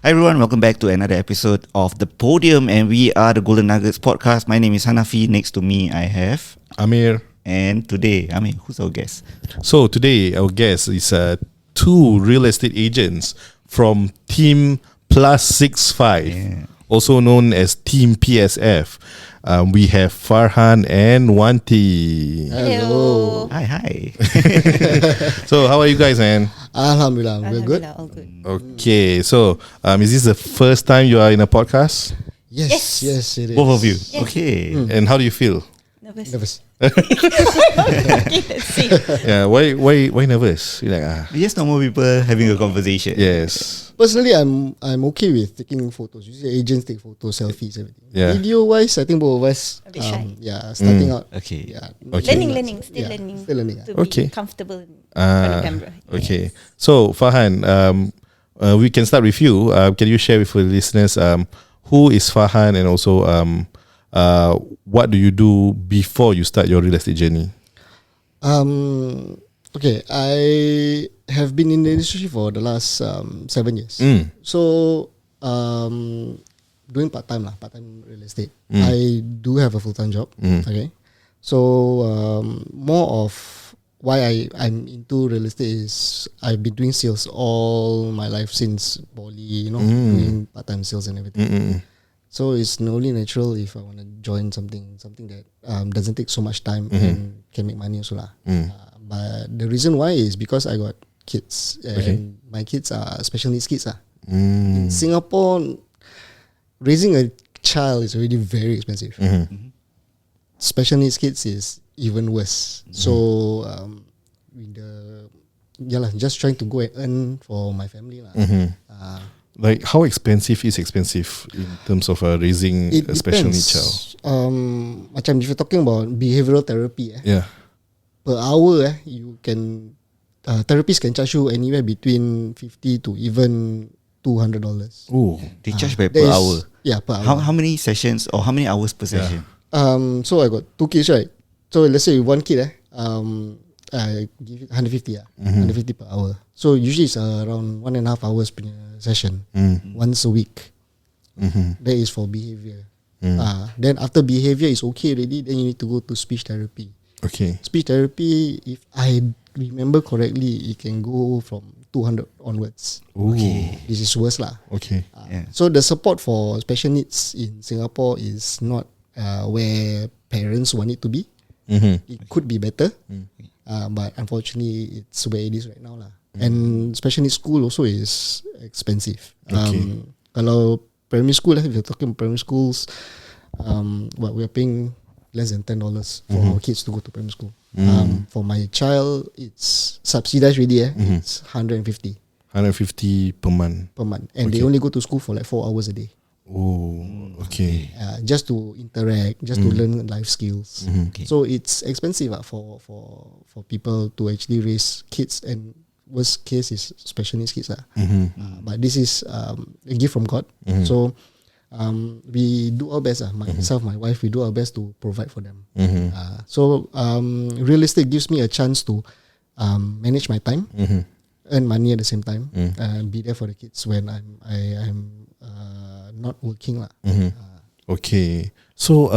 Hi everyone, welcome back to another episode of the Podium, and we are the Golden Nuggets podcast. My name is Hanafi. Next to me, I have Amir. And today, Amir, who's our guest? So today, our guest is two real estate agents from Team +65, also known as Team PSF. We have Farhan and Wanti. Hello. Hi. So how are you guys, man? Alhamdulillah, we're good. All good. Okay, so is this the first time you are in a podcast? Yes, it is. Both of you. Yes. Okay. And how do you feel? Nervous. Okay, let's see. Yeah, why nervous? You're like, Just normal people having a conversation. yes. Personally, I'm okay with taking photos. Usually agents take photos, selfies, everything. Yeah. Video wise, I think both of us A bit shy. starting out. Okay. Yeah. Okay. Learning, still learning. Still learning. To Okay. be comfortable in front of camera. Okay. So Farhan, we can start with you. Can you share with the listeners who is Farhan, and also what do you do before you start your real estate journey? Okay, I have been in the industry for the last 7 years. So doing part-time real estate. I do have a full-time job. Okay. So more of why I'm into real estate is I've been doing sales all my life since Poly, doing part-time sales and everything. So it's only natural if I want to join something that doesn't take so much time and can make money also lah. But the reason why is because I got kids, and my kids are special needs kids lah. In Singapore, raising a child is already very expensive. Special needs kids is even worse. So with just trying to go and earn for my family lah. Like how expensive is expensive in terms of raising It a special depends. needs child? Macam if you're talking about behavioral therapy, Yeah. per hour, you can therapists can charge you anywhere between $50 to even $200. Oh. They charge by That per is- hour. Yeah, per hour. How many sessions or how many hours per session? So I got 2 kids, right? So let's say one kid, I give it 150, 150 per hour. So usually it's around 1.5 hours per session, once a week. That is for behavior. Then after behavior is okay already, then you need to go to speech therapy. Okay. Speech therapy, if I remember correctly, it can go from 200 onwards. Okay. This is worse lah. Okay. Yeah. So the support for special needs in Singapore is not where parents want it to be. It could be better, but unfortunately, it's where it is right now lah. And special needs school also is expensive. Okay. Kalau primary school, if you're talking primary schools, we are paying less than $10 for our kids to go to primary school. For my child, it's subsidized already. It's 150 per month. per month, and they only go to school for like 4 hours a day. Oh. Okay. Just to interact, just to learn life skills. Okay. So it's expensive for people to actually raise kids, and worst case is special needs kids. But this is a gift from God. So we do our best. Myself, my wife, we do our best to provide for them. So real estate gives me a chance to manage my time, earn money at the same time, and be there for the kids when I'm not working lah. Okay. So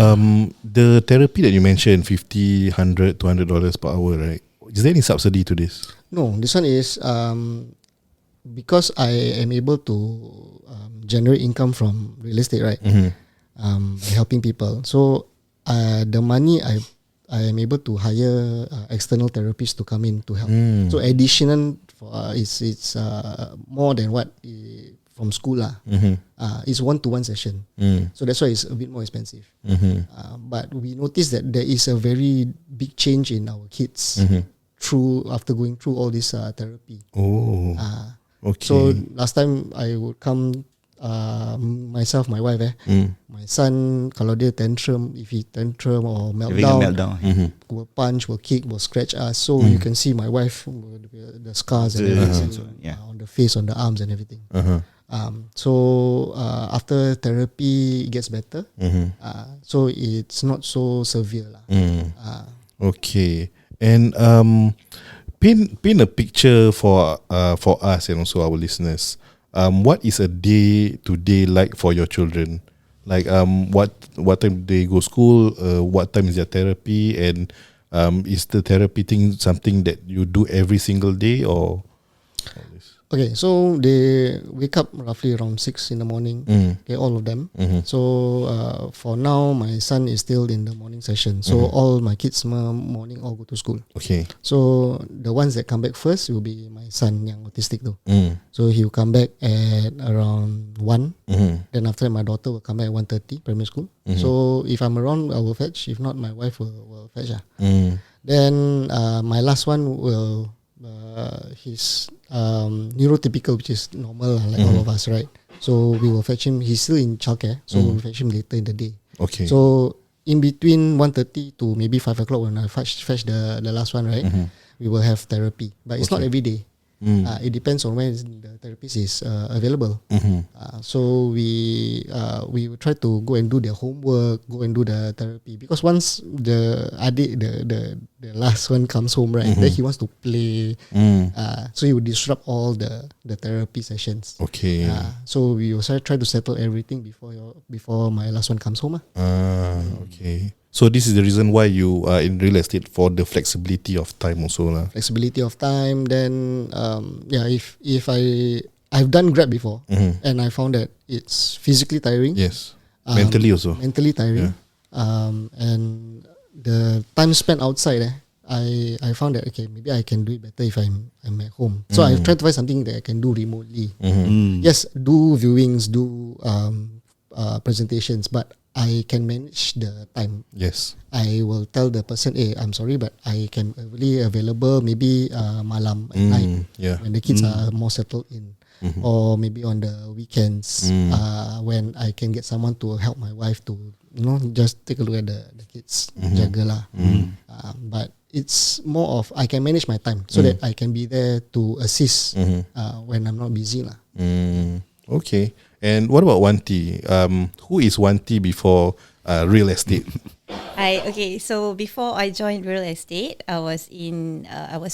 the therapy that you mentioned, $50, $100, $200 per hour, right? Is there any subsidy to this? No, this one is because I am able to generate income from real estate, right? By helping people. So the money I am able to hire external therapists to come in to help. So additional for it's more than what from school lah. It's 1-to-1 session. So that's why it's a bit more expensive. But we noticed that there is a very big change in our kids after going through all this therapy. Oh. Okay. So last time I would come myself, my wife, my son, kalau dia tantrum, if he tantrum or Having a meltdown, meltdown. will punch, will kick, will scratch us. So you can see my wife, the scars and everything on the face, on the arms and everything. So after therapy, it gets better. So it's not so severe lah. Okay. And paint a picture for us and also our listeners. what is a day to day like for your children? Like what time they go school? What time is their therapy? And is the therapy thing something that you do every single day or? Okay, so they wake up roughly around 6 in the morning. Okay, all of them. So for now, my son is still in the morning session. So all my kids morning all go to school. Okay. So the ones that come back first will be my son yang autistic tu. So he will come back at around 1. Then after that, my daughter will come back at 1:30 primary school. So if I'm around, I will fetch. If not, my wife will fetch. Then my last one will he's neurotypical, which is normal like all of us, right? So we will fetch him. He's still in childcare, so we'll fetch him later in the day. Okay. So in between 1:30 to maybe 5 o'clock when I fetch the last one, right? We will have therapy, but it's not every day. It depends on when the therapist is available. So we will try to go and do their homework, go and do the therapy, because once the last one comes home, right, then he wants to play. So he will disrupt all the therapy sessions. Okay. So we will try to settle everything before my last one comes home. Okay. So this is the reason why you are in real estate, for the flexibility of time also lah. Flexibility of time. Then if I've done Grab before, and I found that it's physically tiring. Yes. Mentally also. Mentally tiring. And the time spent outside, I found that okay, maybe I can do it better if I'm at home. So I've tried to find something that I can do remotely. Yes, do viewings, do presentations, but I can manage the time. Yes. I will tell the person, hey, I'm sorry, but I can be available maybe malam at night when the kids are more settled in, or maybe on the weekends when I can get someone to help my wife to just take a look at the kids, jaga lah. But it's more of I can manage my time so that I can be there to assist when I'm not busy lah. Okay. And what about Wanti? Who is Wanti before real estate? So before I joined real estate, I was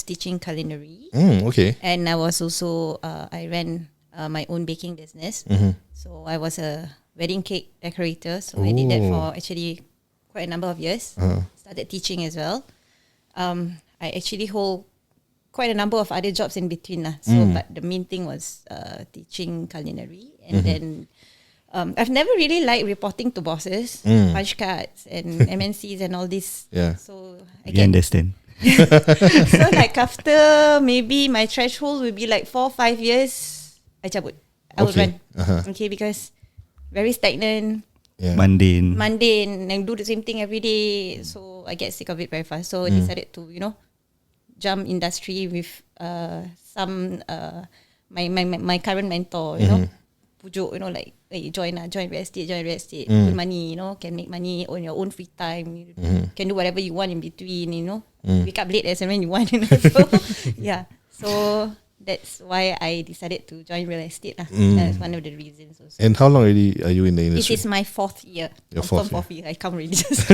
teaching culinary. Okay. And I was also I ran my own baking business. So I was a wedding cake decorator. So I did that for actually quite a number of years. Started teaching as well. I actually hold quite a number of other jobs in between lah. So but the main thing was teaching culinary. And then I've never really liked reporting to bosses, punch cards and MNCs and all this. Yeah. So You understand? so like after maybe my threshold will be like 4-5 years, I cabut. I would run. Okay, because very stagnant, Mundane. and do the same thing every day. So I get sick of it very fast. So I decided to jump industry with some my current mentor, pujuk, like, hey, join real estate, good money, can make money on your own free time, can do whatever you want in between, wake up late as and when you want, so so that's why I decided to join real estate lah. That's one of the reasons also. And how long already are you in the industry? This is my 4th year. Your fourth year. I can't really just.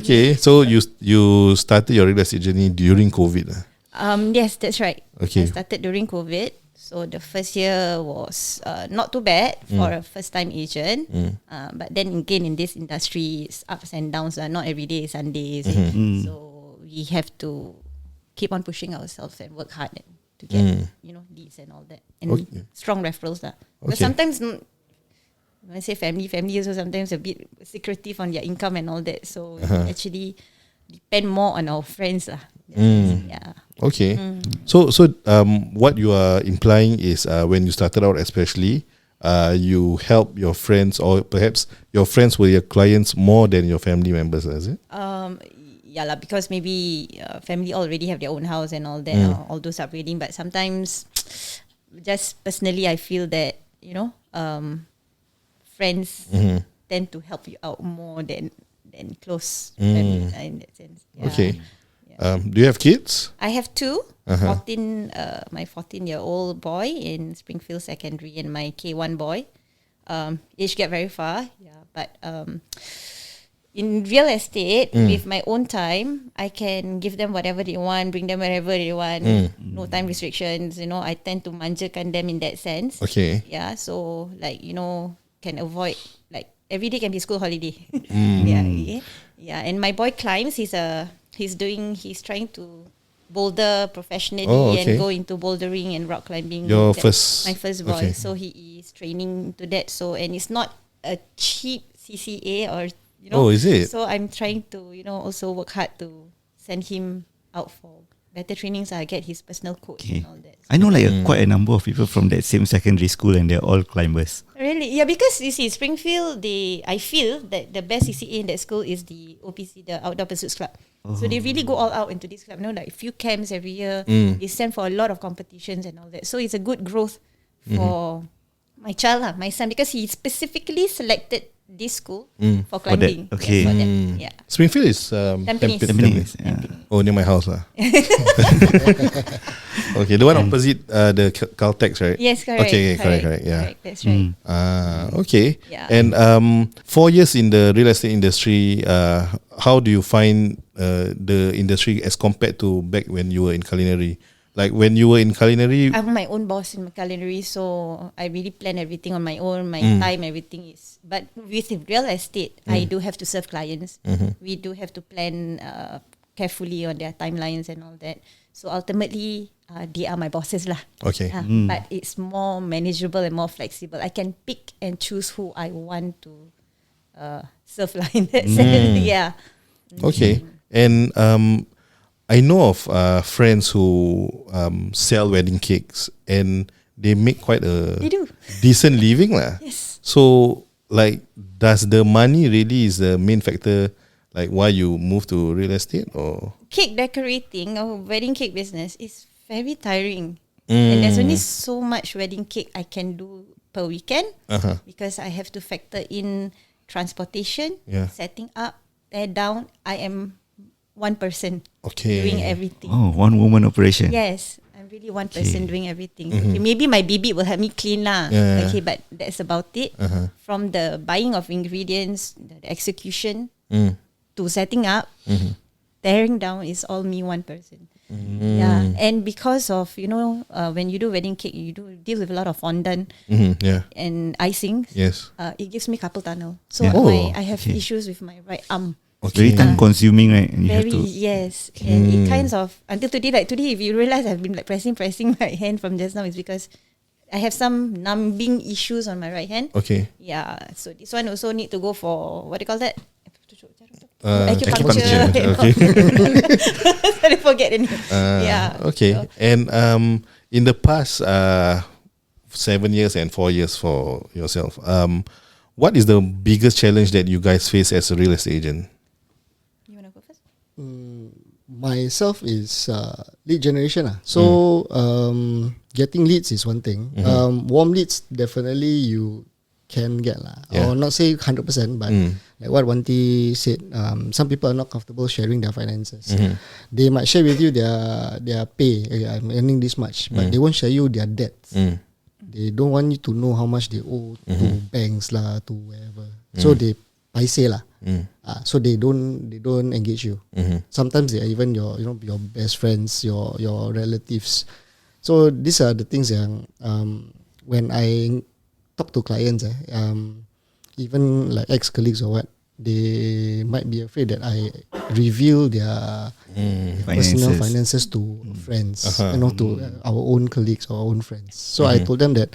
Okay, so you started your real estate journey during COVID. Yes, that's right. Okay. I started during COVID. So the first year was not too bad for a first time agent. But then again in this industry, it's ups and downs. Not every day is Sundays. So we have to keep on pushing ourselves and work hard to get leads and all that, and strong referrals lah. But sometimes when I say family also sometimes a bit secretive on their income and all that. So we actually depend more on our friends lah. Yeah. Okay. So what you are implying is when you started out, especially, you help your friends, or perhaps your friends were your clients more than your family members, is it? Yeah lah, because maybe family already have their own house and all that, all those upgrading. But sometimes, just personally, I feel that friends tend to help you out more than close family in that sense. Yeah. Okay. Yeah. Do you have kids? I have 2. My 14-year-old boy in Springfield Secondary and my K1 boy. Age gap very far. Yeah, but in real estate, with my own time, I can give them whatever they want, bring them wherever they want, no time restrictions. I tend to manjakan them in that sense. Okay. Yeah, so like can avoid like every day can be school holiday. Yeah. And my boy climbs. He's trying to boulder professionally and go into bouldering and rock climbing. My first boy. okay. So he is training to that. So and it's not a cheap CCA or is it? So I'm trying to also work hard to send him out for better trainings. I get his personal coach and all that. I know like quite a number of people from that same secondary school, and they're all climbers. Really? Yeah, because you see, Springfield, I feel that the best CCA in that school is the OPC, the Outdoor Pursuits Club. So they really go all out into this club. Like a few camps every year. They send for a lot of competitions and all that. So it's a good growth for my child, my son, because he specifically selected this school for climbing. For that, okay. For that. Yeah. Springfield is Tampines. Yeah. Oh, near my house lah. Okay, the one opposite the Caltex, right? Yes, correct. Okay, correct. Yeah. Correct, that's right. Okay. Yeah. And 4 years in the real estate industry, how do you find the industry as compared to back when you were in culinary? Like when you were in culinary, I'm my own boss in my culinary, so I really plan everything on my own. My time, everything is. But with real estate, I do have to serve clients. We do have to plan carefully on their timelines and all that. So ultimately, they are my bosses lah. okay. But it's more manageable and more flexible. I can pick and choose who I want to serve lah in that sense. Yeah. Okay. And I know of friends who sell wedding cakes, and they make quite a They do. decent living lah. Yes. So like, does the money really is the main factor, like why you move to real estate? Or Cake decorating or wedding cake business is very tiring. And there's only so much wedding cake I can do per weekend because I have to factor in transportation, setting up, tear down. I am one person doing everything. Oh, one woman operation. Yes, I'm really one person doing everything. Okay, maybe my baby will help me clean lah. Yeah. Okay, but that's about it. From the buying of ingredients, the execution, to setting up, tearing down is all me, one person. Yeah, and because of when you do wedding cake, you do deal with a lot of fondant and icing. Yes. It gives me carpal tunnel, so Yeah. I have issues with my right arm. Very time consuming, right? And you have Very, to. yes. And it kinds of, until today, if you realize I've been like pressing my hand from just now, it's because I have some numbing issues on my right hand. Okay. Yeah. So this one also need to go for, what do you call that? Acupuncture. Okay. Sorry, forget it. Yeah. Okay. So, And in the past 7 years and 4 years for yourself, what is the biggest challenge that you guys face as a real estate agent? you want to go first? Myself is lead generation. So getting leads is one thing. Warm leads definitely you can get lah. Or not say 100%, but like what Wanti said, some people are not comfortable sharing their finances. They might share with you their pay. I'm earning this much, but they won't share you their debts. They don't want you to know how much they owe to banks lah, to wherever. So they paise lah. So they don't engage you. Sometimes they are even your best friends, your relatives. So these are the things that when I talk to clients, even like ex-colleagues or what, they might be afraid that I reveal their personal finances to friends, to our own colleagues or our own friends. So I told them that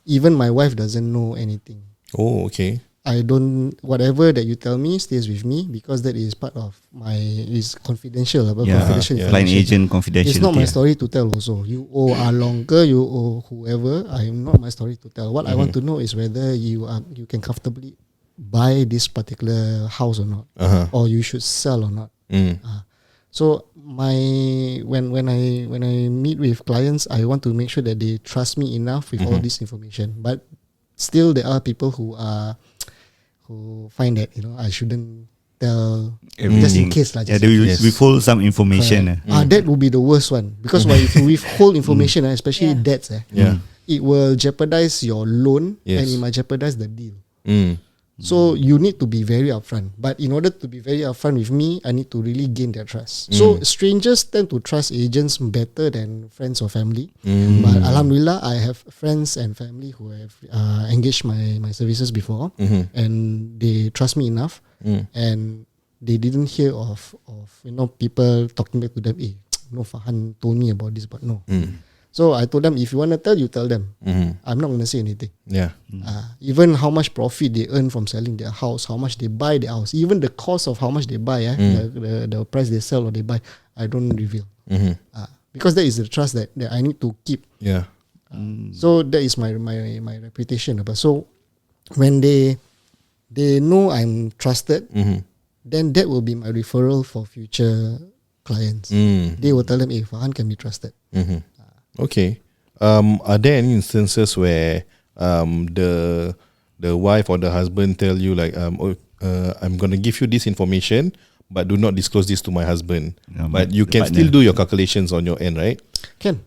even my wife doesn't know anything. Oh, okay. I don't, whatever that you tell me stays with me, because that is part of is confidential. Confidential Client information. agent confidentiality. It's not my story to tell also. You owe longer, you owe whoever. I am not my story to tell. What I want to know is whether you can comfortably buy this particular house or not, or you should sell or not. So when I meet with clients, I want to make sure that they trust me enough with all this information. But still, there are people who find that I shouldn't tell just in case lah. They will withhold some information. That would be the worst one, because if you withhold information, especially debts, it will jeopardize your loan and it might jeopardize the deal. So you need to be very upfront. But in order to be very upfront with me, I need to really gain their trust. So strangers tend to trust agents better than friends or family. But alhamdulillah, I have friends and family who have engaged my services before, and they trust me enough, and they didn't hear of people talking back to them. Farhan told me about this, but no. So I told them, if you want to tell, you tell them. I'm not going to say anything. Yeah. Even how much profit they earn from selling their house, how much they buy the house, even the cost of how much they buy, the price they sell or they buy, I don't reveal. Because that is the trust that I need to keep. Yeah. So that is my reputation. But so when they know I'm trusted, then that will be my referral for future clients. They will tell them, Farhan can be trusted. Okay. Are there any instances where the wife or the husband tell you like I'm gonna give you this information, but do not disclose this to my husband. But you can still do your calculations on your end, right? Can.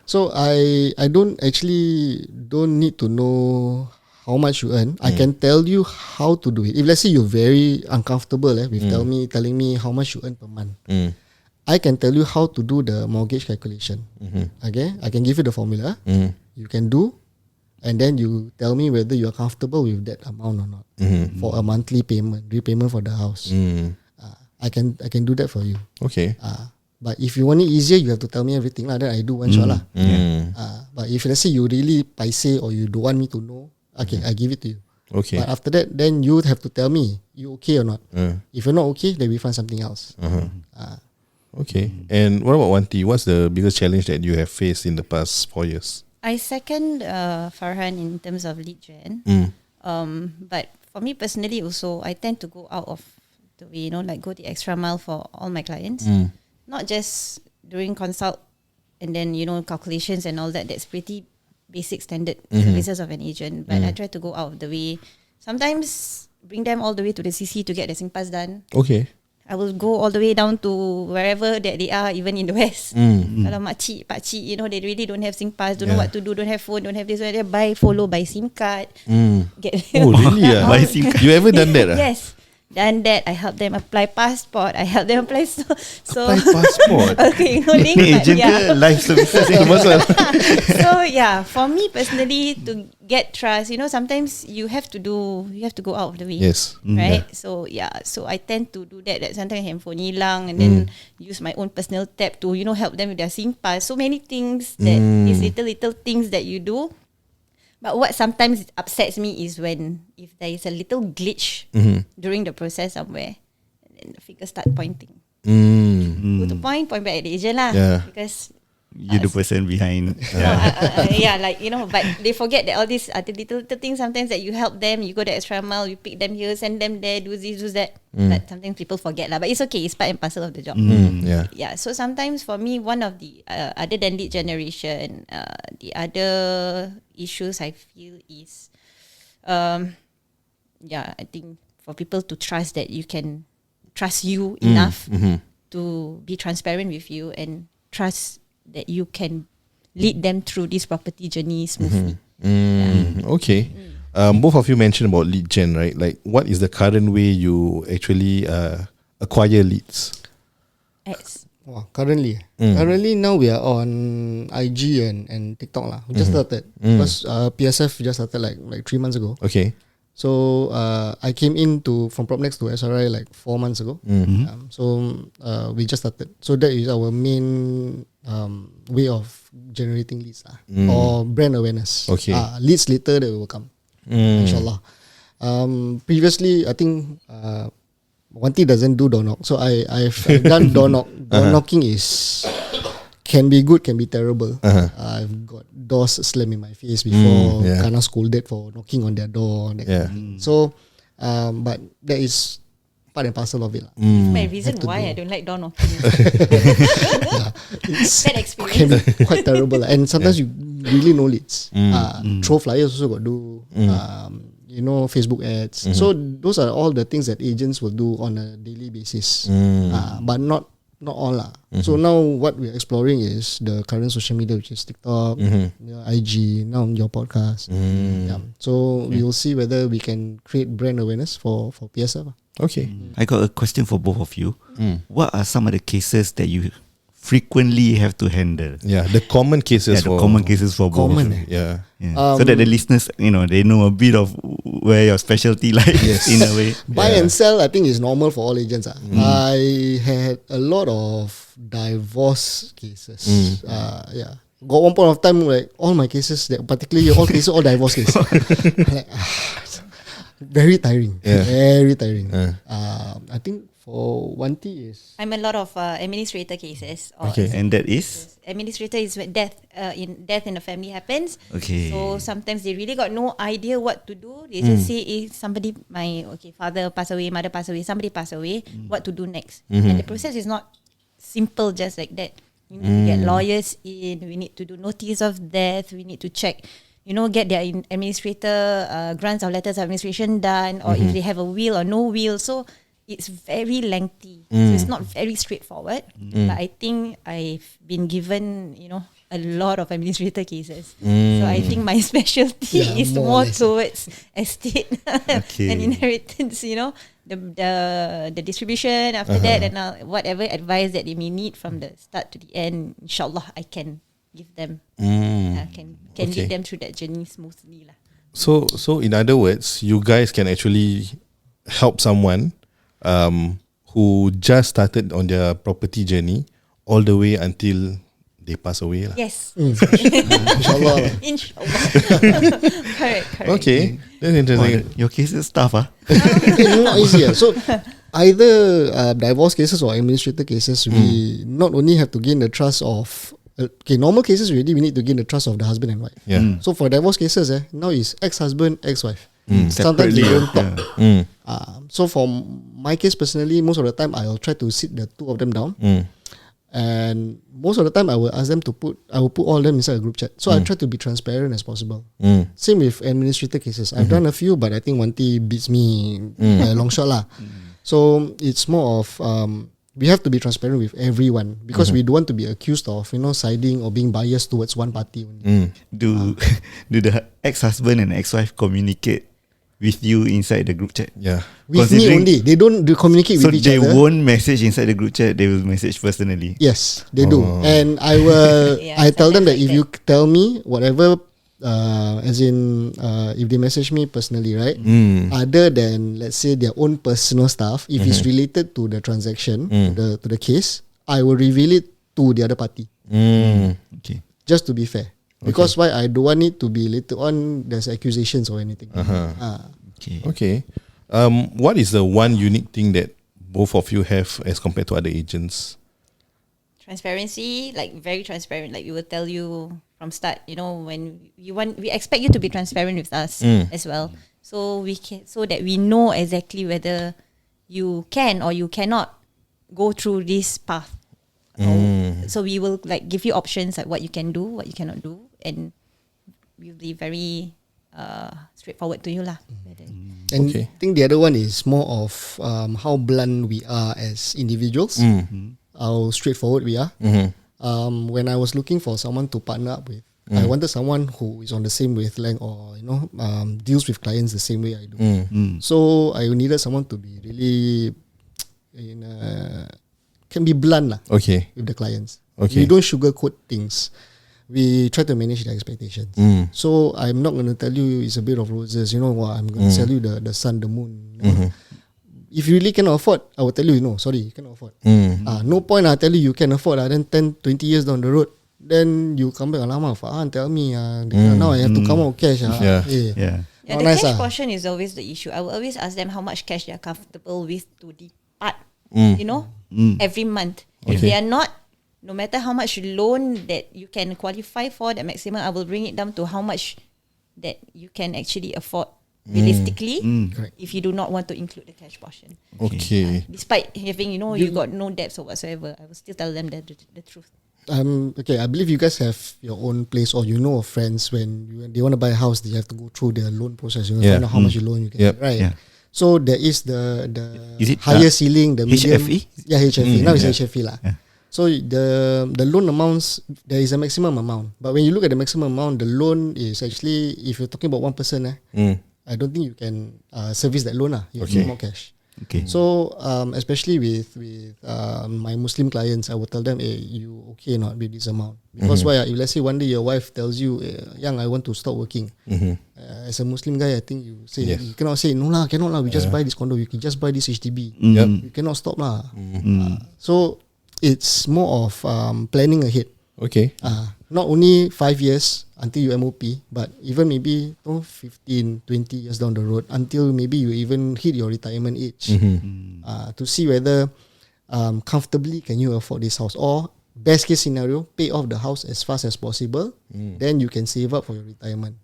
So I don't need to know how much you earn. I can tell you how to do it. If let's say you're very uncomfortable with telling me how much you earn per month, I can tell you how to do the mortgage calculation. Okay, I can give you the formula. You can do, and then you tell me whether you are comfortable with that amount or not for a monthly repayment for the house. I can do that for you. Okay. But if you want it easier, you have to tell me everything lah. Then I do one shot lah. But if let's say you really paise or you don't want me to know, okay, I give it to you. Okay. But after that, then you have to tell me you okay or not. If you're not okay, then we find something else. Okay. And what about Wanti? What's the biggest challenge that you have faced in the past 4 years? I second Farhan in terms of lead gen. But for me personally also, I tend to go out of the way, like go the extra mile for all my clients. Not just during consult and then, calculations and all that. That's pretty basic standard services of an agent. But I try to go out of the way. Sometimes bring them all the way to the CC to get the SingPass done. Okay. I will go all the way down to wherever that they are, even in the West. Kalau makcik, pakcik, they really don't have SingPass, don't know what to do, don't have phone, don't have this, they follow by SIM card. Oh, really? By SIM card. You ever done that? Yes. Done that. I help them apply passport. I help them apply apply passport. Okay, link, agent ke live services So yeah, for me personally, to get trust, sometimes you have to go out of the way. Yes. Right. So so I tend to do that. That sometimes handphone hilang and then use my own personal tab to help them with their SingPass. So many things that these little things that you do. But what sometimes upsets me is if there is a little glitch during the process somewhere, and then the figure start pointing. Go to point back at the agent lah. Because you're the person behind. But they forget that all these are the little things sometimes that you help them, you go the extra mile, you pick them here, send them there, do this, do that. But sometimes people forget lah. But it's okay, it's part and parcel of the job. So sometimes for me, one of the other than lead generation, the other issues I feel is I think for people to trust that you can trust you enough to be transparent with you and trust that you can lead them through this property journey smoothly. Okay. Both of you mentioned about lead gen, right? Like, what is the current way you actually acquire leads? Currently now we are on IG and TikTok lah. We just started because PSF just started like 3 months ago. Okay. So I came from PropNext to SRI like 4 months ago. So we just started. So that is our main way of generating leads or brand awareness. Okay. Leads later they will come. Inshallah. Previously, I think Wanti doesn't do door knock. So I've done door knock. Door knocking can be good, can be terrible. I've got doors slammed in my face before, kind of scolded for knocking on their door. So, but that is part and parcel of it. My reason why I don't like door knocking. Bad experience. Can be quite terrible. And sometimes you really know leads. Throw flyers also got do. Facebook ads. So those are all the things that agents will do on a daily basis. But not not all lah. So now what we're exploring is the current social media, which is TikTok, IG, now your podcast. Yeah. So we will see whether we can create brand awareness for PSF. Okay. I got a question for both of you. What are some of the cases that you frequently have to handle? Yeah, the common cases. The common cases for both. Common, of you. Yeah. So that the listeners, they know a bit of where your specialty lies in a way. Buy and sell, I think, is normal for all agents. I had a lot of divorce cases. Yeah. Got one point of time, like all my cases, particularly all cases, all divorce cases. Like, very tiring. Yeah. Very tiring. I think for Wanti is I'm a lot of administrator cases. Okay. And that is? Administrator is when death in the family happens. Okay. So sometimes they really got no idea what to do. They just say, if somebody, father passed away, mother passed away, somebody passed away, what to do next? And the process is not simple just like that. We need to get lawyers in. We need to do notice of death. We need to check, get their administrator grants or letters of administration done, or if they have a will or no will. So it's very lengthy. So it's not very straightforward. But I think I've been given, a lot of administrator cases. So I think my specialty is more towards estate and inheritance, the distribution after that, and whatever advice that they may need from the start to the end, inshallah I can give them, can lead them through that journey smoothly lah. So in other words, you guys can actually help someone who just started on their property journey all the way until they pass away lah. Yes. inshallah. Inshallah. Correct. Okay, that's interesting. Your case is tough, Not easy. So either divorce cases or administrator cases, we not only have to gain the trust of normal cases already, we need to gain the trust of the husband and wife. Yeah. So for divorce cases, now is ex-husband, ex-wife. Sometimes Separately, they don't talk. So for my case personally, most of the time I'll try to sit the two of them down, and most of the time I will ask them to put all of them inside a group chat. So I try to be transparent as possible. Same with administrator cases. I've done a few, but I think Wanti beats me by a long shot lah. So it's more of we have to be transparent with everyone, because we don't want to be accused of siding or being biased towards one party only. Do the ex-husband and ex-wife communicate with you inside the group chat? Yeah. With me only. They don't communicate So with each they other. won't message inside the group chat, they will message personally. Yes, they do. And I will. Yeah, I tell them that sometimes if like you tell me whatever, as in if they message me personally, right? Other than let's say their own personal stuff, if it's related to the transaction, to the case, I will reveal it to the other party. Okay. Just to be fair. Because why I don't want it to be later on there's accusations or anything. Okay. What is the one unique thing that both of you have as compared to other agents? Transparency, like very transparent. Like we will tell you from start. When we expect you to be transparent with us as well. So so that we know exactly whether you can or you cannot go through this path. So we will give you options like what you can do, what you cannot do, and we'll be very straightforward to you lah. And I think the other one is more of how blunt we are as individuals, how straightforward we are. When I was looking for someone to partner up with, I wanted someone who is on the same wavelength or deals with clients the same way I do. So I needed someone to be really can be blunt with the clients. We don't sugarcoat things. We try to manage their expectations. So I'm not going to tell you it's a bed of roses. I'm going to sell you the sun, the moon. If you really cannot afford, I will tell you, no, sorry, you cannot afford. No point I tell you can afford. Then 10, 20 years down the road, then you come back, alamak, Farhan, tell me. Now I have to come out cash. Yeah. Yeah, the cash portion is always the issue. I will always ask them how much cash they are comfortable with to depart, every month. If they are not, no matter how much loan that you can qualify for, the maximum, I will bring it down to how much that you can actually afford realistically, if you do not want to include the cash portion. Okay. Despite having, you got no debts or whatsoever, I will still tell them the truth. Okay, I believe you guys have your own place, or of friends when they want to buy a house, they have to go through their loan process. Find out how much loan you get, right? Yeah. So there is the Is it, higher ceiling, the medium. HFE? Yeah, HFE. Now it's yeah. HFE lah. So the loan amounts, there is a maximum amount. But when you look at the maximum amount, the loan is actually, if you're talking about one person, I don't think you can service that loan. You have more cash. Okay. So especially with my Muslim clients, I will tell them, hey, you okay not with this amount? Because why? If let's say one day your wife tells you, Yang, I want to stop working. As a Muslim guy, I think you say you cannot say no lah, cannot lah. We just buy this condo. You can just buy this HDB. You cannot stop lah. So it's more of planning ahead. Okay. Not only 5 years until you MOP, but even maybe 15, 20 years down the road until maybe you even hit your retirement age to see whether comfortably can you afford this house, or best case scenario, pay off the house as fast as possible, then you can save up for your retirement.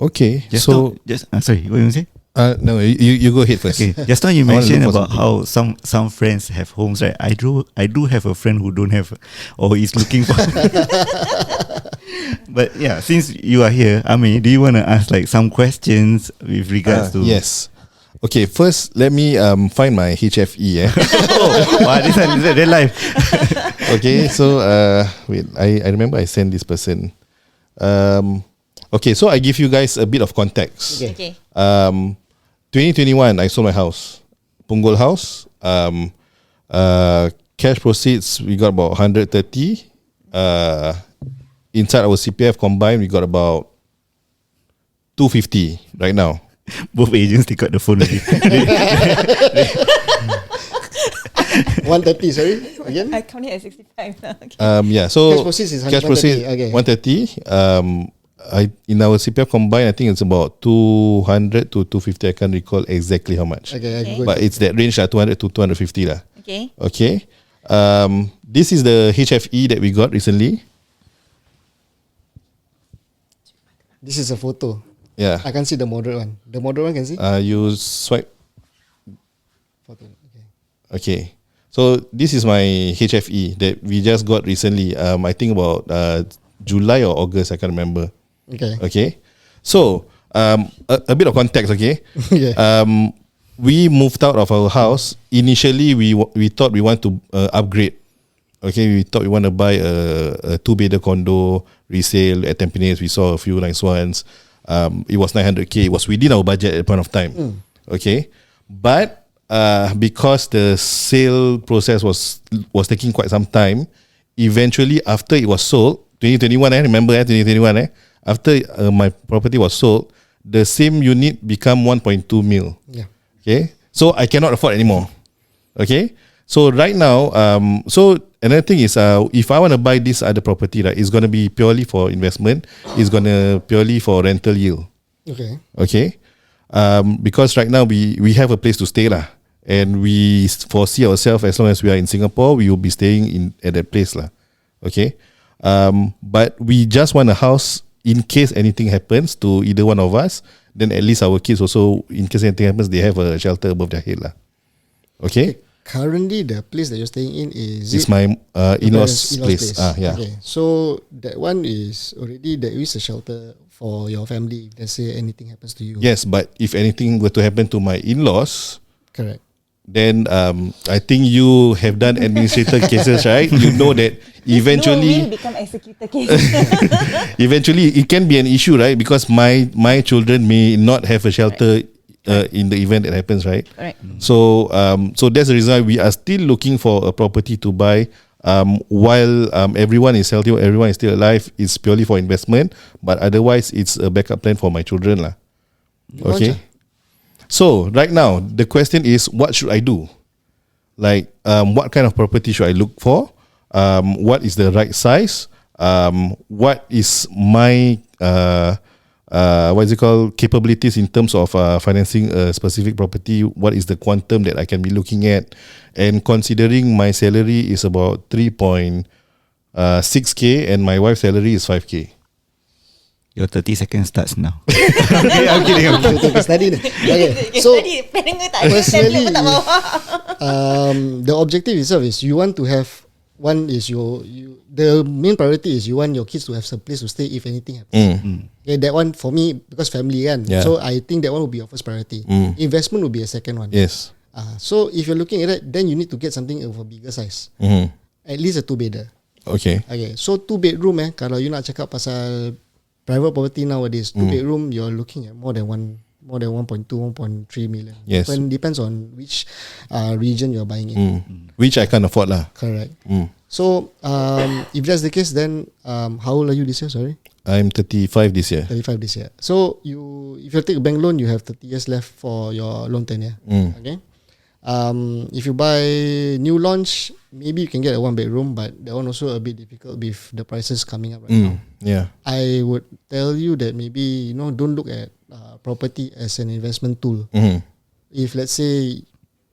Okay. Sorry, what you want to say? No, you go ahead first. Okay, just now you I wanna mentioned look for about how some friends have homes, right? I do have a friend who don't have, or is looking for. But yeah, since you are here, Ami, do you want to ask like some questions with regards to? Yes. Okay, first let me find my HFE. Wow, this one is real life. Okay, so wait, I remember I sent this person. Okay, so I give you guys a bit of context. Okay. 2021, I sold my house, Punggol house. Cash proceeds, we got about 130. Inside our CPF combined, we got about 250 right now. Both agents take out the phone already. 130, sorry, again? I count it at 65 now. Okay. Yeah, so Cash proceeds is cash proceeds 130, okay. 130. In our CPF combined, I think it's about 200 to 250. I can't recall exactly how much. Okay. But it's that range, 200 to 250 lah. Okay. Okay. This is the HFE that we got recently. This is a photo. Yeah. I can see the moderate one. The moderate one can see? You swipe. Photo. Okay. Okay. So this is my HFE that we just got recently. I think about July or August. I can't remember. Okay. So a bit of context. Okay. Yeah. We moved out of our house. Initially, we thought we want to upgrade. Okay, we thought we want to buy a 2-bedder condo resale at Tampines. We saw a few nice ones. It was 900k. It was within our budget at the point of time. Okay, but because the sale process was taking quite some time, eventually after it was sold, 2021. Remember 2021. After my property was sold, the same unit become 1.2 mil. Yeah. Okay, so I cannot afford anymore. Okay, so right now, so another thing is, if I want to buy this other property, right, it's going to be purely for investment. It's going to purely for rental yield. Okay, because right now we have a place to stay lah, and we foresee ourselves as long as we are in Singapore, we will be staying at that place lah. Okay, but we just want a house in case anything happens to either one of us. Then at least our kids also, in case anything happens, they have a shelter above their head lah. Okay. Currently, the place that you're staying in is my in-laws place. Yeah. Okay. So that one is already, there is a shelter for your family if let's say anything happens to you. Yes, but if anything were to happen to my in-laws, correct, then I think you have done administrator cases, right? You know that eventually will become executor case. eventually it can be an issue, right? Because my children may not have a shelter in the event that happens, right? Correct. So that's the reason why we are still looking for a property to buy. While everyone is healthy, everyone is still alive, it's purely for investment. But otherwise, it's a backup plan for my children lah. Okay. So right now, the question is, what should I do? Like, what kind of property should I look for? What is the right size? What is my capabilities in terms of financing a specific property? What is the quantum that I can be looking at? And considering my salary is about 3.6k and my wife's salary is 5k. Your 30 seconds starts now. I'm kidding. Study. Okay. So personally, the objective itself is you want to have one is the main priority is you want your kids to have some place to stay if anything happens. Okay, that one for me because family kan. Yeah. So I think that one will be your first priority. Investment will be a second one. Yes. So if you're looking at it, then you need to get something of a bigger size. At least a 2-bedder. Okay. Okay, so 2 bedroom kalau you nak cakap pasal private property nowadays, 2 bedroom you're looking at more than 1.2, 1.3 million. Yes. Depends on which region you're buying in. Which I can't afford lah. Correct. So if that's the case, then how old are you this year? Sorry, I'm 35 this year. 35 this year. So if you take a bank loan, you have 30 years left for your loan tenure. Okay. If you buy new launch, maybe you can get a 1 bedroom, but that one also a bit difficult with the prices coming up right now. Yeah. I would tell you that maybe don't look at property as an investment tool. If let's say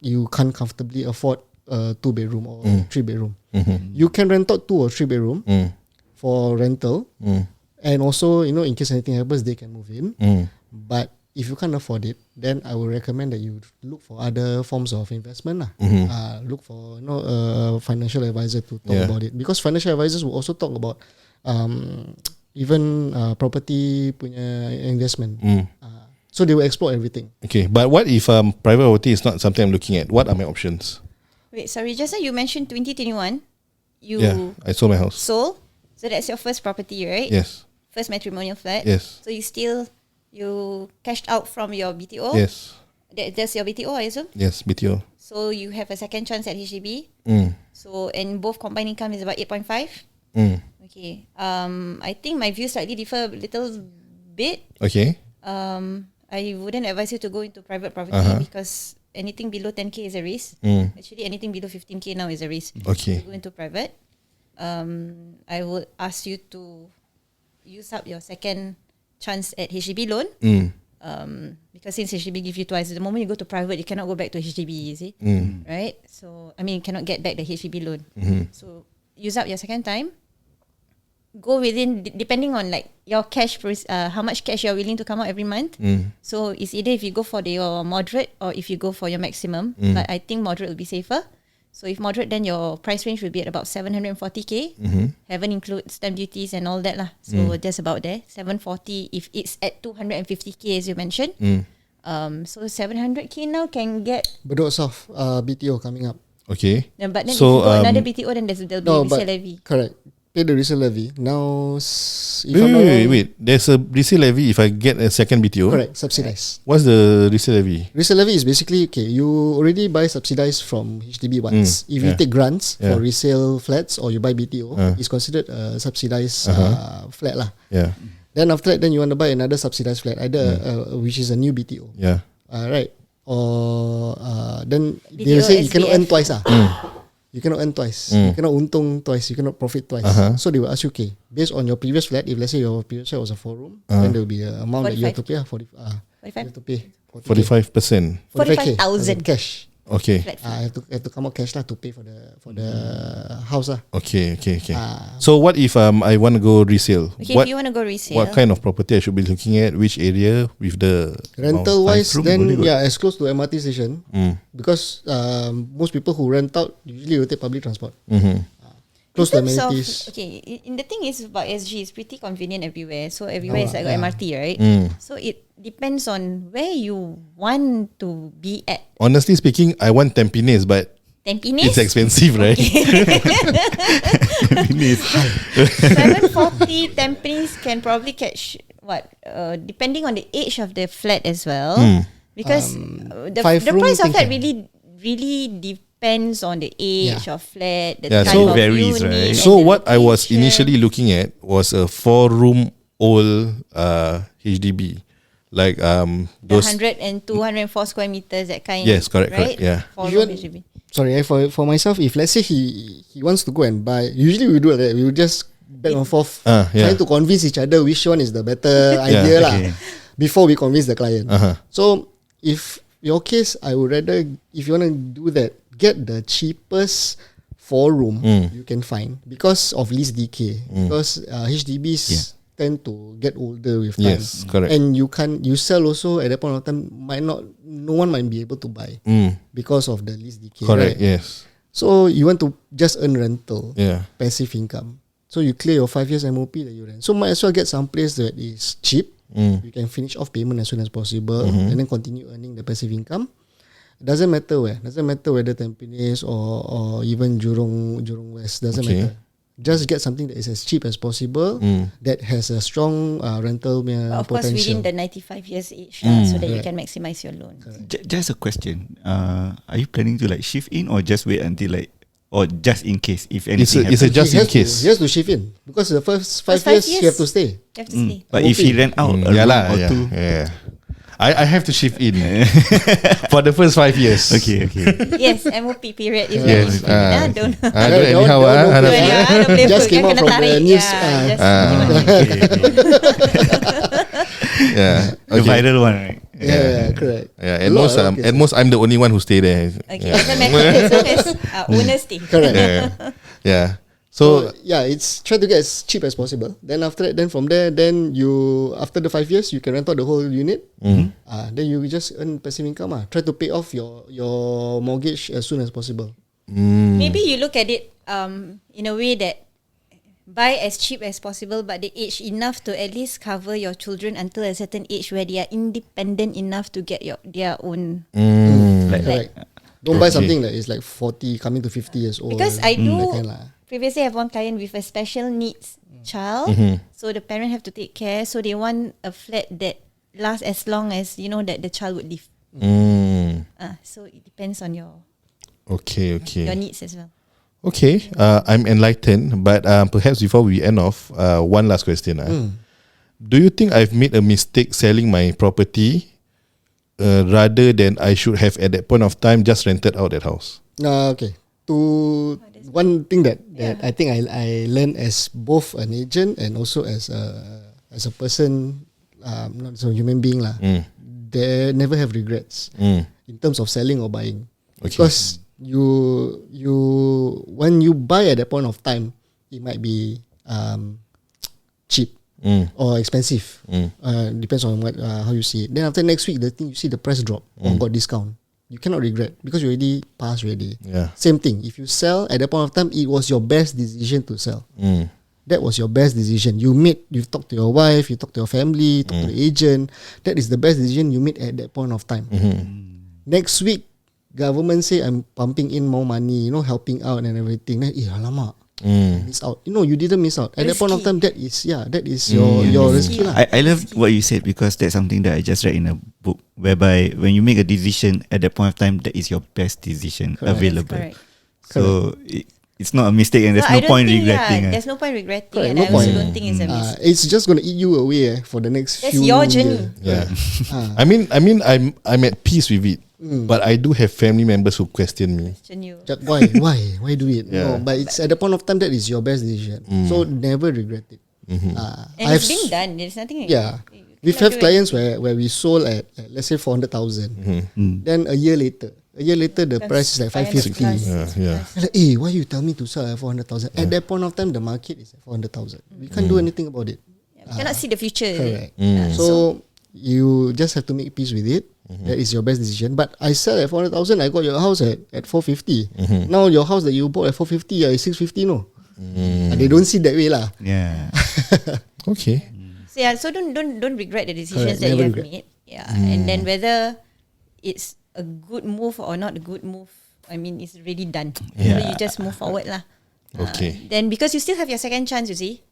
you can't comfortably afford a 2 bedroom or 3 bedroom, you can rent out 2 or 3 bedroom for rental, and also in case anything happens, they can move in. But if you can't afford it, then I would recommend that you look for other forms of investment lah. Look for a financial advisor to talk about it, because financial advisors will also talk about even property punya investment. So they will explore everything. Okay, but what if private property is not something I'm looking at? What are my options? Wait, sorry, just now you mentioned 2021. You I sold my house. sold, so that's your first property, right? Yes. First matrimonial flat. Yes. So you cashed out from your BTO. Yes. That's your BTO, I assume. Yes, BTO. So you have a second chance at HDB. So and both combined income is about 8.5. Okay. I think my views slightly differ a little bit. Okay. I wouldn't advise you to go into private property because anything below 10k is a risk. Actually, anything below 15k now is a risk. Okay. To go into private, I would ask you to use up your second chance at HDB loan. Because since HDB give you twice, the moment you go to private, you cannot go back to HDB, you see? Right? So, I mean, you cannot get back the HDB loan. So, use up your second time. Go within, depending on like your cash, how much cash you're willing to come out every month. So, it's either if you go for your moderate or if you go for your maximum. But I think moderate will be safer. So, if moderate, then your price range will be at about 740k. Haven't include stamp duties and all that lah. So, just about there. 740 if it's at 250k as you mentioned. So, 700k now can get. Bedok South BTO coming up. Okay. But then So, if you go another BTO, then there'll be resale levy. Correct. Pay the resale levy. Now, if I'm not wrong, Wait. There's a resale levy if I get a second BTO. correct, subsidized. What's the resale levy? Resale levy is basically, okay, you already buy subsidized from HDB once. If you take grants for resale flats or you buy BTO, it's considered a subsidized flat lah. Yeah. Then after that, then you want to buy another subsidized flat, either which is a new BTO. Yeah. Right. Or then BTO, they say you cannot earn SBF. twice. You cannot earn twice. You cannot untung twice. You cannot profit twice. So they will ask you, okay, based on your previous flat, if let's say your previous flat was a 4-room, then there will be an amount that you have to pay. 45. You have to pay 45%. 45,000 cash. Okay. Flat fee. Have to come out cash lah to pay for the house lah. Okay. So what if I want to go resale? Okay, What if you want to go resale, what kind of property I should be looking at? Which area with the Rental wise, 5 room then boleh kot. as close to MRT station, because most people who rent out usually will take public transport. Close to in terms of, amenities. the thing is about SG is pretty convenient everywhere. So everywhere is like got MRT, right? So it depends on where you want to be at. Honestly speaking, I want Tampines, but Tampines, it's expensive, right? 740 Tampines can probably catch what? Depending on the age of the flat as well, because the 5-room price of flat thinking. really depends on the age of flat, the Yeah, type so of varies, unit, right? and So the what I was location. initially looking at was a 4-room old HDB, like The those. 100 and 204 square meters, that kind. Yes, correct, right? yeah. For You room want- HDB. Sorry, for myself, if let's say he wants to go and buy, usually we do that. We will just back and forth, trying to convince each other which one is the better idea lah, before we convince the client. So if your case, I would rather, if you want to do that, get the cheapest 4-room you can find because of lease decay. Because HDBs tend to get older with time. Yes, correct. And you sell also at that point of time, no one might be able to buy because of the least decay. Correct. Right? Yes. So you want to just earn rental, Yeah. passive income. So you clear your 5 years MOP that you rent. So might as well get some place that is cheap. You can finish off payment as soon as possible and then continue earning the passive income. Doesn't matter where. Doesn't matter whether Tampines or even Jurong West. Doesn't matter. Just get something that is as cheap as possible, that has a strong rental But of course, potential. within the 95 years age, so that you can maximize your loan. Just a question. Are you planning to like shift in or just wait until like, or just in case if anything It's a happens? just He in has case. He has to shift in because the first 5 5 years you have to stay. You have to stay. But if he rent out a room or two, I have to shift in for the first 5 years. okay. Yes, MOP period is Yes. very don't. Don't Don't anyhow. anyhow, Hanafi. don't Just came out from the news. Yeah. The Okay. viral one, right? Yeah, correct. Yeah. A lot of At most, I'm the only one who stay there. Okay, doesn't matter as long as owners stay. Correct. Yeah. So So yeah, it's try to get as cheap as possible. Then after that, then from there, then you after the 5 years, you can rent out the whole unit. Then you just earn passive income. Try to pay off your mortgage as soon as possible. Maybe you look at it in a way that buy as cheap as possible, but they age enough to at least cover your children until a certain age where they are independent enough to get their own. Correct. Don't buy something that is like 40 coming to 50 years old. Because I do That kind lah. previously have one client with a special needs child, so the parent have to take care. So they want a flat that lasts as long as that the child would live. So it depends on your okay. needs as well. Okay, I'm enlightened, but perhaps before we end off, one last question. Do you think I've made a mistake selling my property rather than I should have at that point of time just rented out that house? Okay. One thing that I think I learned as both an agent and also as a person, not as a human being lah. They never have regrets in terms of selling or buying, because you when you buy at that point of time, it might be cheap or expensive. Depends on what how you see it. Then after next week, the thing you see the price drop or got discount, you cannot regret because you already passed already. Yeah. Same thing. If you sell at that point of time, it was your best decision to sell. That was your best decision. You talked to your wife, you talked to your family, talked to the agent. That is the best decision you made at that point of time. Next week, government say I'm pumping in more money, helping out and everything. Then, alamak, miss out. You didn't miss out. At that point of time, that is your risky lah. I love what you said because that's something that I just read in a book whereby when you make a decision at that point of time, that is your best decision available. Correct. So it's not a mistake and there's no point regretting. There's no point regretting, Correct, and no I also point. don't think it's a mistake. It's just gonna eat you away for the next That's few your journey. years. Yeah. I mean, I'm at peace with it, but I do have family members who question me. Question you. Just why do it? Yeah. No, but it's at the point of time that is your best decision. So never regret it. And I've it's been done. There's nothing. Yeah. you We've cannot have do clients where we sold at let's say 400,000. Then a year later the price is like 550. Yeah. Like, why you tell me to sell at 400,000? At that point of time, the market is at 400,000. We can't do anything about it. You cannot see the future. Correct. So you just have to make peace with it. That is your best decision. But I sell at 400,000. I got your house at 450. Now your house that you bought at 450 is 650. No, they don't see that way lah. Yeah. Okay. So don't regret the decisions Correct, that you never have regret. made. Yeah, and then whether it's a good move or not a good move, I mean, it's already done. So you just move forward lah. Okay. Then because you still have your second chance, you see.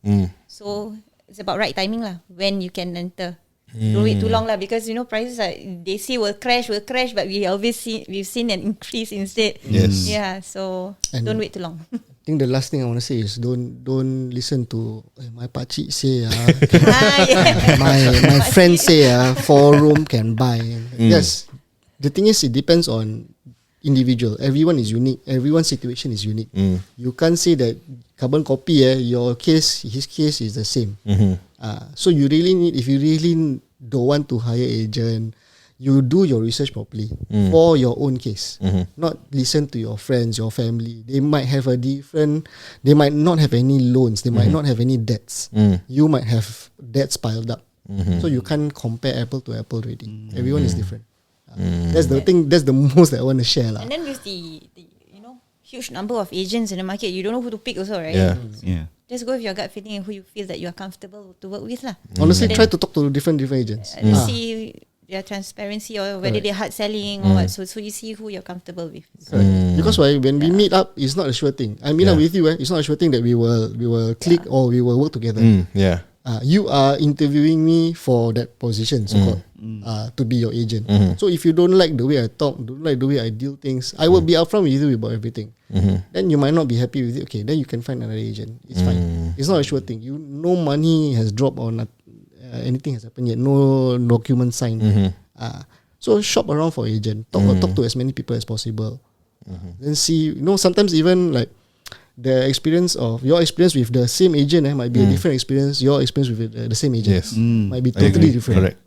So it's about right timing lah when you can enter. Don't wait too long lah because prices are, they say will crash, but we've seen an increase instead. Yes. Yeah. So And don't wait too long. I think the last thing I want to say is don't listen to my pakcik say my friend say 4 room can buy. Yes, the thing is it depends on individual. Everyone is unique. Everyone's situation is unique. You can't say that carbon copy your case, his case is the same. So you really need, if you really don't want to hire agent, you do your research properly for your own case. Not listen to your friends, your family. They might have they might not have any loans. They might not have any debts. You might have debts piled up. So you can't compare apple to apple already. Everyone is different. That's the thing. That's the most that I want to share lah. And then with the huge number of agents in the market. You don't know who to pick also, right? Yeah. Yeah. Just go with your gut feeling and who you feel that you are comfortable to work with lah. Honestly, So try then, to talk to different agents. see their transparency or whether they're hard selling or what. So you see who you're comfortable with. Because why? When we meet up, it's not a sure thing. I meet up with you, it's not a sure thing that we will click or we will work together. Yeah. You are interviewing me for that position, so called, to be your agent. So if you don't like the way I talk, don't like the way I deal things, I will be upfront with you about everything. Then you might not be happy with it. Okay, then you can find another agent. It's fine. It's not a sure thing. No money has dropped or not, anything has happened yet. No document signed. So shop around for agent. Talk to as many people as possible. Then see. Sometimes even like the experience of your experience with the same agent might be a different experience. Your experience with the same agent might be totally different. Correct.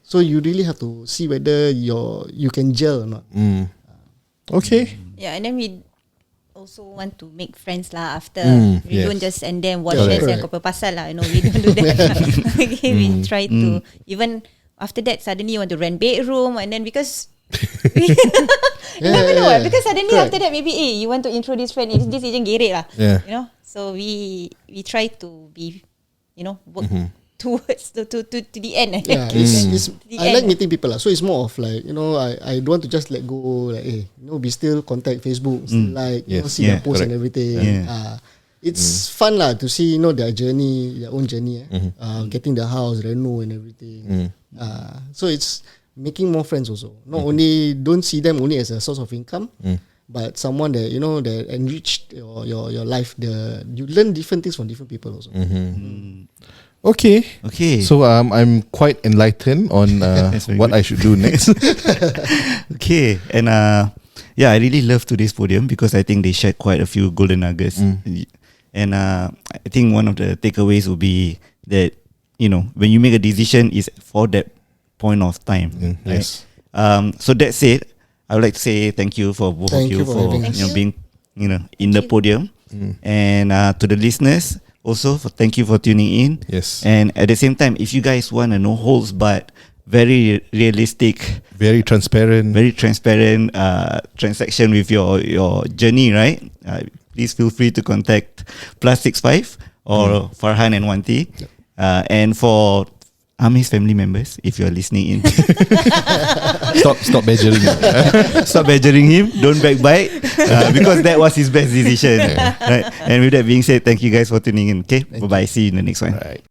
So you really have to see whether you can gel or not. Okay. Yeah, and then we also want to make friends lah after. We yes. don't just send them watch Correct. and kau pasal lah. We don't do that. Okay, we try to even after that suddenly you want to rent bedroom and then because you never know because suddenly after that maybe you want to intro this friend, this agent gerek lah. So we try to be work towards to the end. I like meeting people lah. So it's more of like I don't want to just let go like we still contact Facebook, still like see their posts and everything. It's fun lah to see their journey, their own journey. Getting the house, reno and everything. So it's making more friends also. Not only don't see them only as a source of income, but someone that that enriched your life. You learn different things from different people also. Okay. So So I'm quite enlightened on what I should do next. okay, and I really love today's podium because I think they shared quite a few golden nuggets. And I think one of the takeaways would be that when you make a decision, is for that point of time. Right? Yes. So that said, I would like to say thank you for both Thank of you you for for having us. being in the podium, and to the listeners also thank you for tuning in. Yes. And at the same time, if you guys want to know holds but very realistic, Very transparent. transaction with your journey, right? Please feel free to contact +65 or Farhan and Wanti. And for Amir's family members, if you're listening in, Stop badgering. stop badgering him. Don't backbite because that was his best decision. Right? And with that being said, thank you guys for tuning in. Okay, bye bye. See you in the next one. Right.